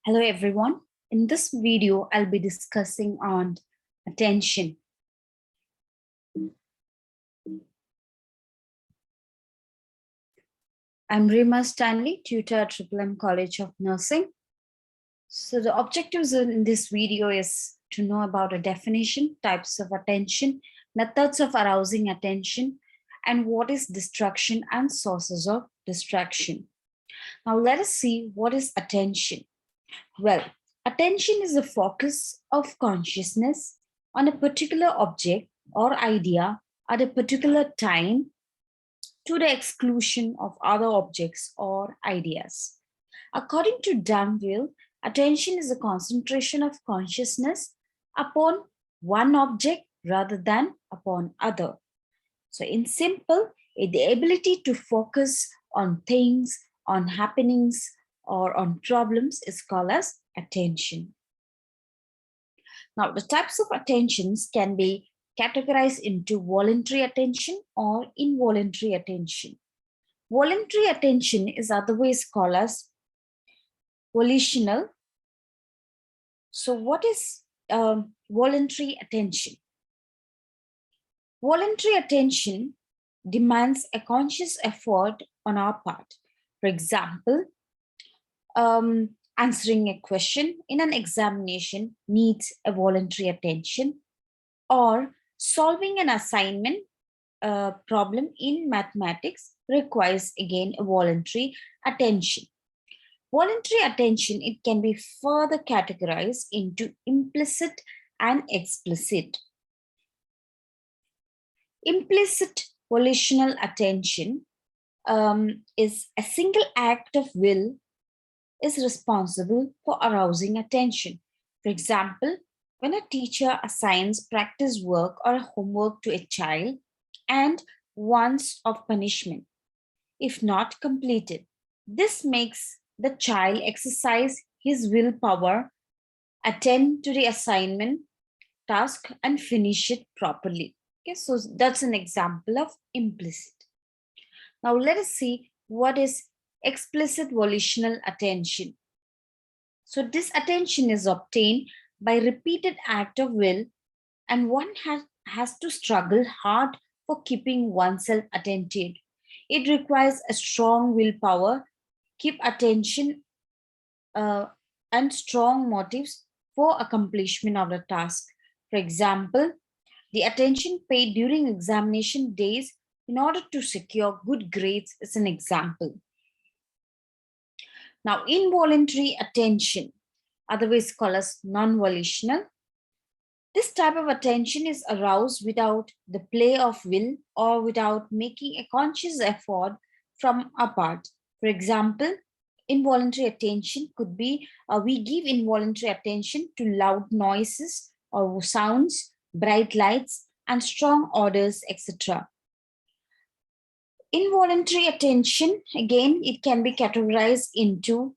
Hello everyone. In this video, I'll be discussing on attention. I'm Rima Stanley, tutor at M College of Nursing. So the objectives in this video is to know about a definition, types of attention, methods of arousing attention, and what is distraction and sources of distraction. Now let us see what is attention. Well, attention is the focus of consciousness on a particular object or idea at a particular time to the exclusion of other objects or ideas. According to Danville, attention is a concentration of consciousness upon one object rather than upon other. So in simple, the ability to focus on things, on happenings, or on problems is called as attention. Now, the types of attentions can be categorized into voluntary attention or involuntary attention. Voluntary attention is otherwise called as volitional. So what is voluntary attention? Voluntary attention demands a conscious effort on our part. For example, answering a question in an examination needs a voluntary attention, or solving an assignment problem in mathematics requires again a voluntary attention. Voluntary attention, it can be further categorized into implicit and explicit. Implicit volitional attention is a single act of will is responsible for arousing attention. For example, when a teacher assigns practice work or homework to a child and warns of punishment if not completed, this makes the child exercise his willpower, attend to the assignment task, and finish it properly. Okay, so that's an example of implicit. Now let us see what is explicit volitional attention. So this attention is obtained by repeated act of will, and one has to struggle hard for keeping oneself attentive. It requires a strong willpower, keep attention, and strong motives for accomplishment of the task. For example, the attention paid during examination days in order to secure good grades is an example. Now, involuntary attention, otherwise called as non-volitional. This type of attention is aroused without the play of will or without making a conscious effort from our part. For example, involuntary attention could be we give involuntary attention to loud noises or sounds, bright lights, and strong odors, etc. Involuntary attention, again, it can be categorized into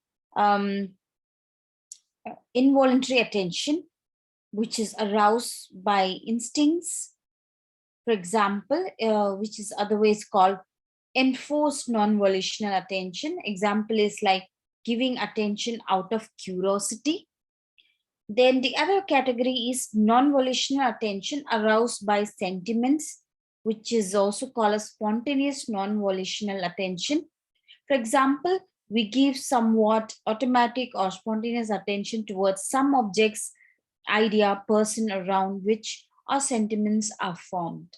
involuntary attention, which is aroused by instincts, for example, which is otherwise called enforced non-volitional attention. Example is like giving attention out of curiosity. Then the other category is non-volitional attention aroused by sentiments, which is also called as spontaneous non-volitional attention. For example, we give somewhat automatic or spontaneous attention towards some objects, idea, person around which our sentiments are formed.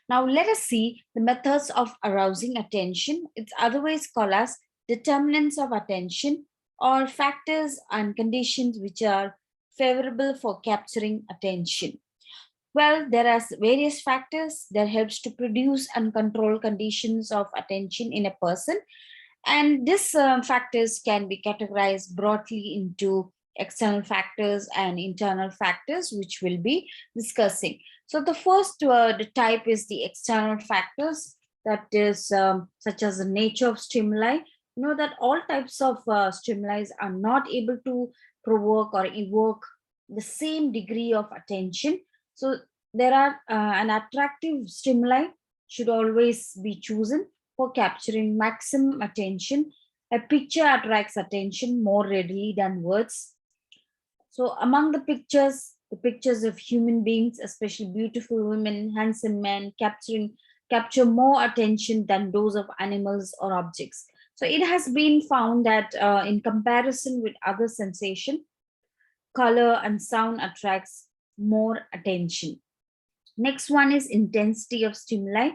Now let us see the methods of arousing attention. It's otherwise called as determinants of attention, or factors and conditions which are favorable for capturing attention. Well, there are various factors that helps to produce and control conditions of attention in a person. And these factors can be categorized broadly into external factors and internal factors, which we'll be discussing. So the first the type is the external factors, that is such as the nature of stimuli. You know that all types of stimuli are not able to provoke or evoke the same degree of attention. So there are an attractive stimuli should always be chosen for capturing maximum attention. A picture attracts attention more readily than words. So among the pictures of human beings, especially beautiful women, handsome men, capture more attention than those of animals or objects. So it has been found that in comparison with other sensation, color and sound attracts more attention. Next one is intensity of stimuli.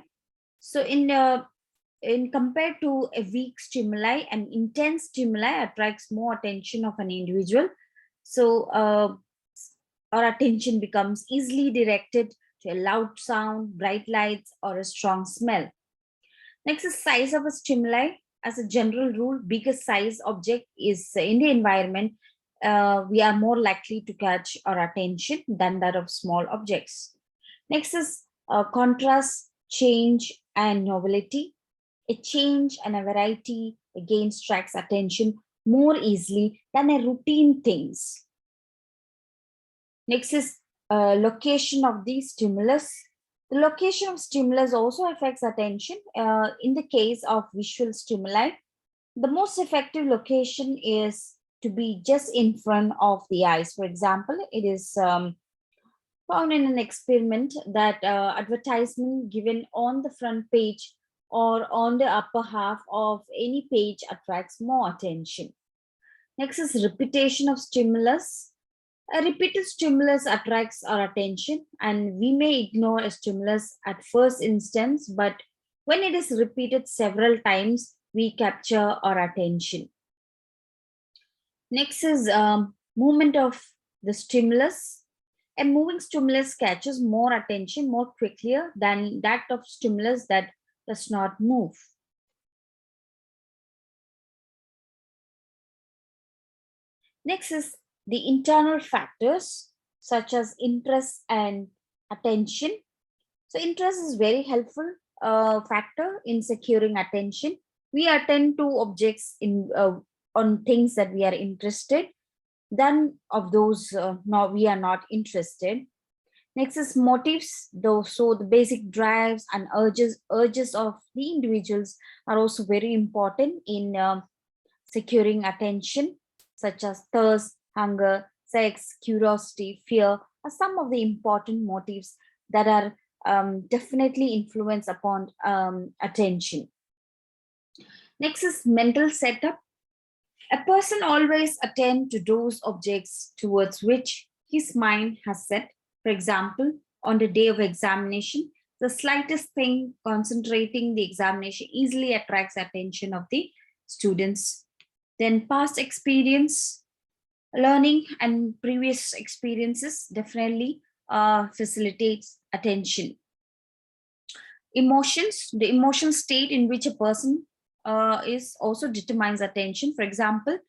So in compared to a weak stimuli, an intense stimuli attracts more attention of an individual. So our attention becomes easily directed to a loud sound, bright lights, or a strong smell. Next is size of a stimuli. As a general rule, bigger size object is in the environment, we are more likely to catch our attention than that of small objects. Next is contrast, change, and novelty. A change and a variety again strikes attention more easily than a routine things. Next is location of the stimulus. The location of stimulus also affects attention. In the case of visual stimuli, the most effective location is to be just in front of the eyes. For example, it is found in an experiment that advertisement given on the front page or on the upper half of any page attracts more attention. Next is repetition of stimulus. A repeated stimulus attracts our attention, and we may ignore a stimulus at first instance, but when it is repeated several times, we capture our attention. Next is movement of the stimulus. A moving stimulus catches more attention more quickly than that of stimulus that does not move. Next is the internal factors such as interest and attention. So interest is very helpful factor in securing attention. We attend to objects on things that we are interested than of those we are not interested. Next is motives, though. So the basic drives and urges of the individuals are also very important in securing attention, such as thirst, hunger, sex, curiosity, fear, are some of the important motives that are definitely influence upon attention. Next is mental setup. A person always attend to those objects towards which his mind has set. For example, on the day of examination, the slightest thing concentrating the examination easily attracts attention of the students. Then past experience, learning and previous experiences definitely facilitates attention. Emotions, the emotional state in which a person is also determines attention. For example,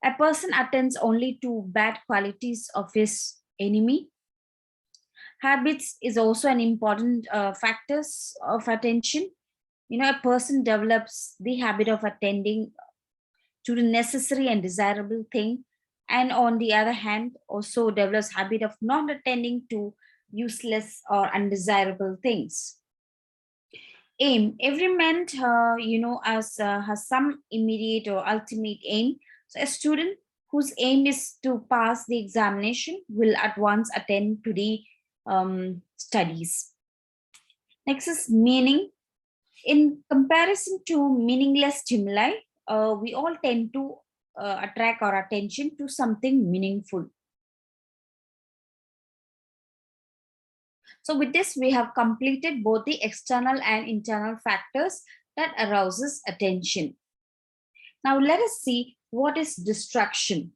a person attends only to bad qualities of his enemy. Habits is also an important factors of attention. You know, a person develops the habit of attending to the necessary and desirable thing, and on the other hand also develops habit of not attending to useless or undesirable things. Aim, every man has some immediate or ultimate aim. So a student whose aim is to pass the examination will at once attend to the studies. Next is meaning. In comparison to meaningless stimuli, we all tend to attract our attention to something meaningful. So with this, we have completed both the external and internal factors that arouses attention. Now let us see what is distraction.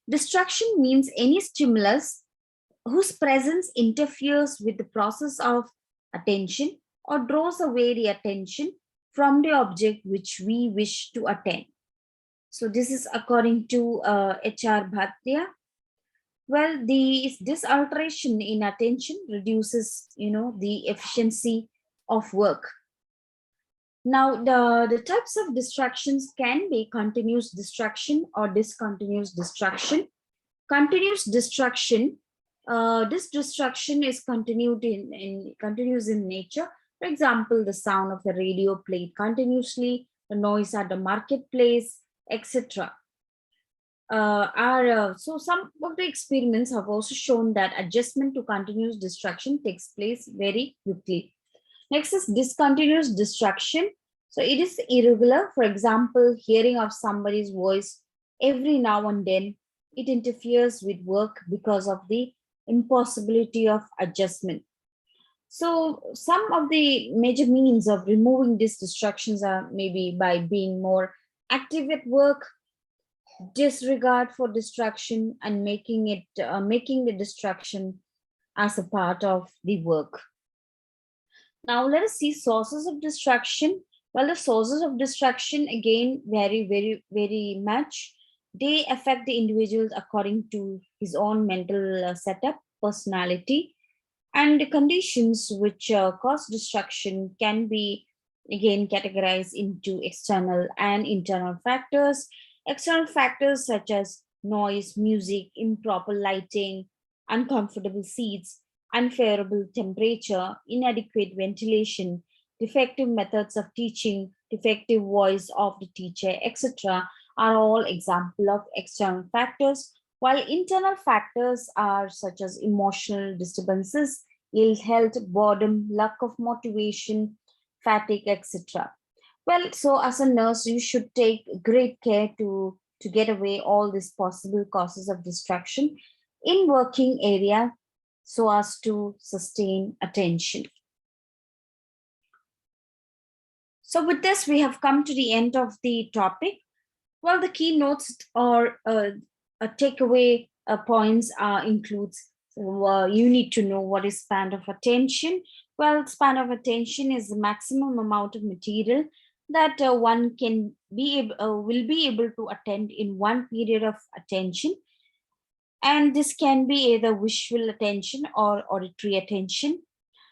Distraction means any stimulus whose presence interferes with the process of attention or draws away the attention from the object which we wish to attend. So this is according to H.R. Bhatia. Well, this alteration in attention reduces, the efficiency of work. Now, the types of distractions can be continuous distraction or discontinuous distraction. Continuous distraction, this distraction is continuous in nature. For example, the sound of the radio played continuously, the noise at the marketplace, etc. So some of the experiments have also shown that adjustment to continuous distraction takes place very quickly. Next is discontinuous distraction. So it is irregular. For example, hearing of somebody's voice every now and then, it interferes with work because of the impossibility of adjustment. So some of the major means of removing these distractions are maybe by being more active at work, disregard for distraction, and making the distraction as a part of the work. Now let us see sources of distraction. Well, the sources of distraction again vary very much. They affect the individuals according to his own mental setup, personality, and the conditions which cause distraction can be again categorized into external and internal factors. External factors such as noise, music, improper lighting, uncomfortable seats, unfavorable temperature, inadequate ventilation, defective methods of teaching, defective voice of the teacher, etc., are all example of external factors, while internal factors are such as emotional disturbances, ill health, boredom, lack of motivation, fatigue, etc. Well, so as a nurse, you should take great care to get away all these possible causes of distraction in working area so as to sustain attention. So with this, we have come to the end of the topic. Well, the keynotes or takeaway points includes you need to know what is span of attention. Well, span of attention is the maximum amount of material that one can will be able to attend in one period of attention, and this can be either visual attention or auditory attention.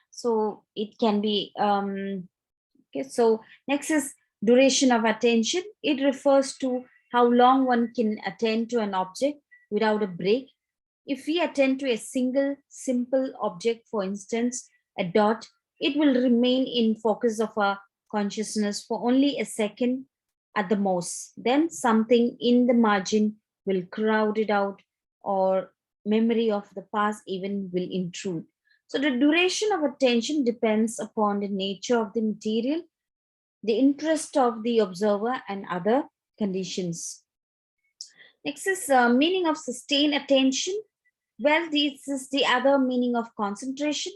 So it can be okay. So next is duration of attention. It refers to how long one can attend to an object without a break. If we attend to a single simple object, for instance, a dot, it will remain in focus of our consciousness for only a second at the most. Then something in the margin will crowd it out, or memory of the past even will intrude. So the duration of attention depends upon the nature of the material, the interest of the observer, and other conditions. Next is meaning of sustained attention. Well, this is the other meaning of concentration.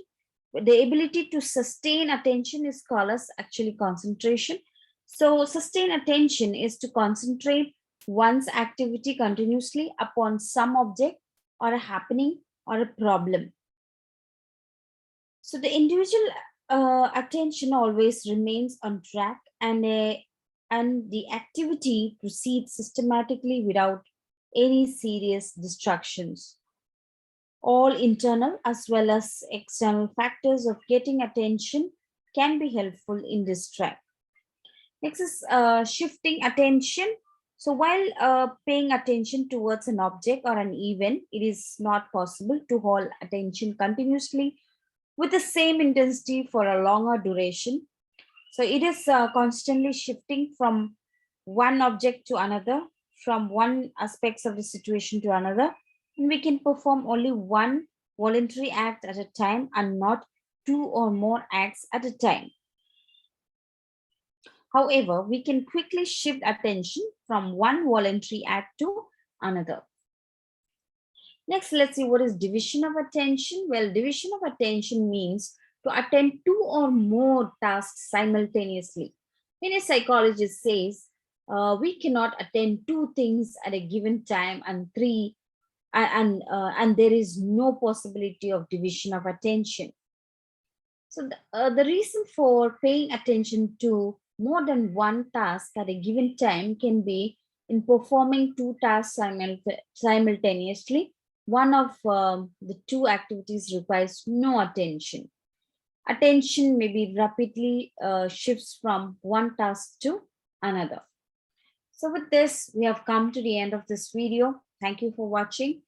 The ability to sustain attention is called as actually concentration. So sustain attention is to concentrate one's activity continuously upon some object or a happening or a problem. So the individual attention always remains on track, and the activity proceeds systematically without any serious distractions. All internal as well as external factors of getting attention can be helpful in this track. Next is shifting attention. So while paying attention towards an object or an event, it is not possible to hold attention continuously with the same intensity for a longer duration. So it is constantly shifting from one object to another, from one aspects of the situation to another, and we can perform only one voluntary act at a time and not two or more acts at a time. However, we can quickly shift attention from one voluntary act to another. Next, let's see what is division of attention. Well, division of attention means to attend two or more tasks simultaneously. Many psychologists says we cannot attend two things at a given time and there is no possibility of division of attention. So the reason for paying attention to more than one task at a given time can be in performing two tasks simultaneously. One of the two activities requires no attention. Attention maybe rapidly shifts from one task to another. So with this, we have come to the end of this video. Thank you for watching.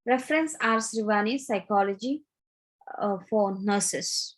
Reference R. Srivani, Psychology for Nurses.